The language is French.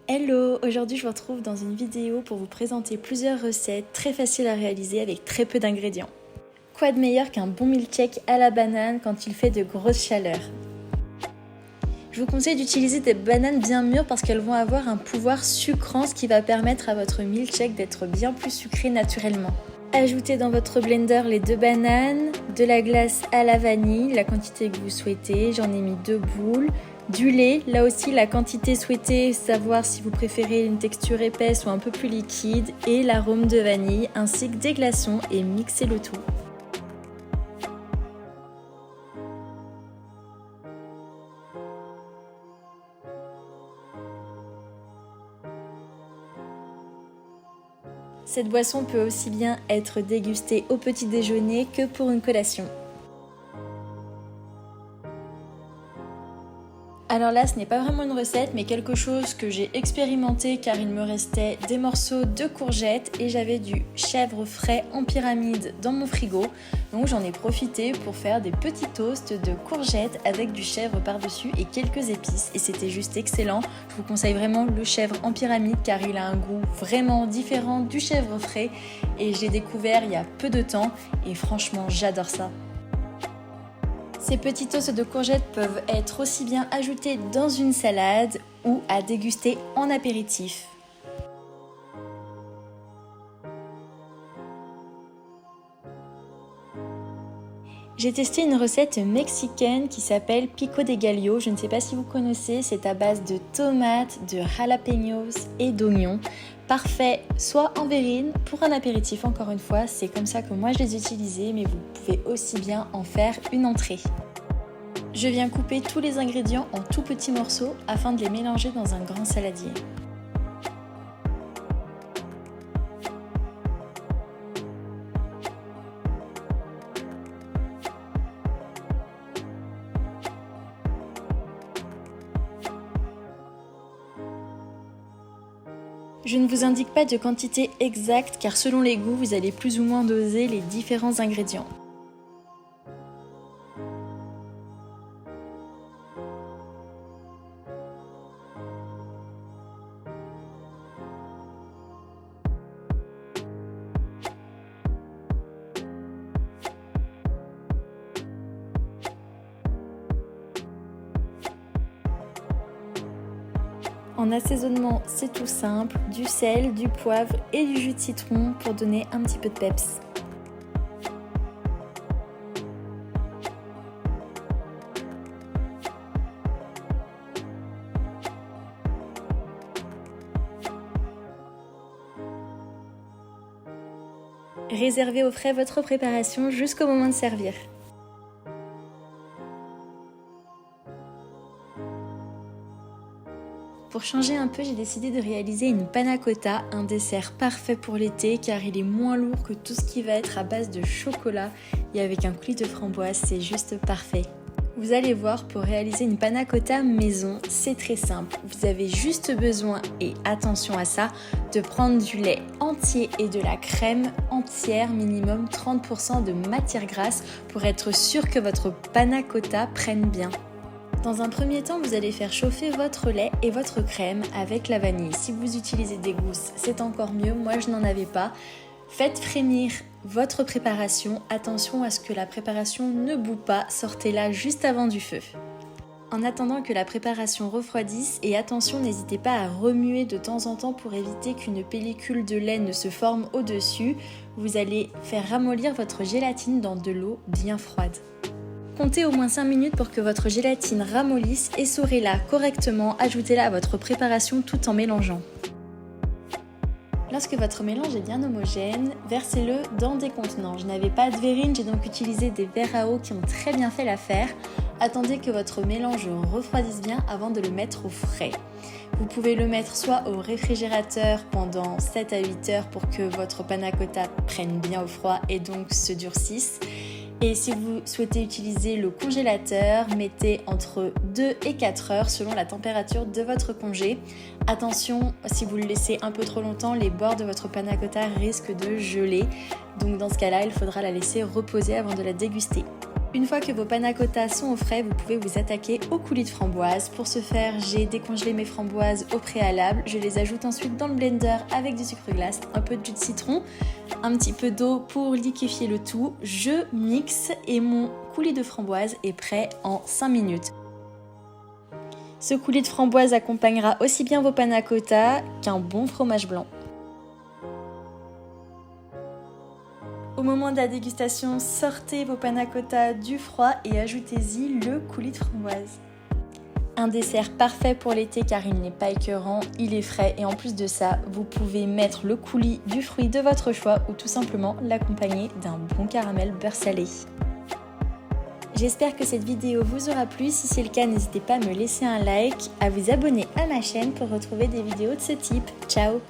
Hello! Aujourd'hui je vous retrouve dans une vidéo pour vous présenter plusieurs recettes très faciles à réaliser avec très peu d'ingrédients. Quoi de meilleur qu'un bon milkshake à la banane quand il fait de grosses chaleurs? Je vous conseille d'utiliser des bananes bien mûres parce qu'elles vont avoir un pouvoir sucrant, ce qui va permettre à votre milkshake d'être bien plus sucré naturellement. Ajoutez dans votre blender les 2 bananes, de la glace à la vanille, la quantité que vous souhaitez, j'en ai mis 2 boules, du lait, là aussi la quantité souhaitée, savoir si vous préférez une texture épaisse ou un peu plus liquide, et l'arôme de vanille ainsi que des glaçons et mixez le tout. Cette boisson peut aussi bien être dégustée au petit déjeuner que pour une collation. Alors là, ce n'est pas vraiment une recette, mais quelque chose que j'ai expérimenté car il me restait des morceaux de courgettes et j'avais du chèvre frais en pyramide dans mon frigo. Donc j'en ai profité pour faire des petits toasts de courgettes avec du chèvre par-dessus et quelques épices. Et c'était juste excellent. Je vous conseille vraiment le chèvre en pyramide car il a un goût vraiment différent du chèvre frais. Et je l'ai découvert il y a peu de temps et franchement, j'adore ça. Ces petits toasts de courgettes peuvent être aussi bien ajoutés dans une salade ou à déguster en apéritif. J'ai testé une recette mexicaine qui s'appelle pico de gallo. Je ne sais pas si vous connaissez, c'est à base de tomates, de jalapenos et d'oignons. Parfait, soit en verrine, pour un apéritif encore une fois, c'est comme ça que moi je les utilisais, mais vous pouvez aussi bien en faire une entrée. Je viens couper tous les ingrédients en tout petits morceaux afin de les mélanger dans un grand saladier. Je ne vous indique pas de quantité exacte car selon les goûts, vous allez plus ou moins doser les différents ingrédients. En assaisonnement, c'est tout simple, du sel, du poivre et du jus de citron pour donner un petit peu de peps. Réservez au frais votre préparation jusqu'au moment de servir. Pour changer un peu, j'ai décidé de réaliser une panna cotta, un dessert parfait pour l'été car il est moins lourd que tout ce qui va être à base de chocolat et avec un coulis de framboise, c'est juste parfait. Vous allez voir, pour réaliser une panna cotta maison, c'est très simple. Vous avez juste besoin, et attention à ça, de prendre du lait entier et de la crème entière, minimum 30% de matière grasse pour être sûr que votre panna cotta prenne bien. Dans un premier temps, vous allez faire chauffer votre lait et votre crème avec la vanille. Si vous utilisez des gousses, c'est encore mieux. Moi, je n'en avais pas. Faites frémir votre préparation. Attention à ce que la préparation ne bout pas. Sortez-la juste avant du feu. En attendant que la préparation refroidisse, et attention, n'hésitez pas à remuer de temps en temps pour éviter qu'une pellicule de lait ne se forme au-dessus. Vous allez faire ramollir votre gélatine dans de l'eau bien froide. Comptez au moins 5 minutes pour que votre gélatine ramollisse, essorez-la correctement, ajoutez-la à votre préparation tout en mélangeant. Lorsque votre mélange est bien homogène, versez-le dans des contenants. Je n'avais pas de verrine, j'ai donc utilisé des verres à eau qui ont très bien fait l'affaire. Attendez que votre mélange refroidisse bien avant de le mettre au frais. Vous pouvez le mettre soit au réfrigérateur pendant 7 à 8 heures pour que votre panna cotta prenne bien au froid et donc se durcisse. Et si vous souhaitez utiliser le congélateur, mettez entre 2 et 4 heures selon la température de votre congé. Attention, si vous le laissez un peu trop longtemps, les bords de votre panna cotta risquent de geler. Donc dans ce cas-là, il faudra la laisser reposer avant de la déguster. Une fois que vos panna cotta sont au frais, vous pouvez vous attaquer au coulis de framboise. Pour ce faire, j'ai décongelé mes framboises au préalable. Je les ajoute ensuite dans le blender avec du sucre glace, un peu de jus de citron, un petit peu d'eau pour liquéfier le tout. Je mixe et mon coulis de framboise est prêt en 5 minutes. Ce coulis de framboise accompagnera aussi bien vos panna cotta qu'un bon fromage blanc. Au moment de la dégustation, sortez vos panna cotta du froid et ajoutez-y le coulis de framboise. Un dessert parfait pour l'été car il n'est pas écœurant, il est frais et en plus de ça, vous pouvez mettre le coulis du fruit de votre choix ou tout simplement l'accompagner d'un bon caramel beurre salé. J'espère que cette vidéo vous aura plu, si c'est le cas n'hésitez pas à me laisser un like, à vous abonner à ma chaîne pour retrouver des vidéos de ce type. Ciao!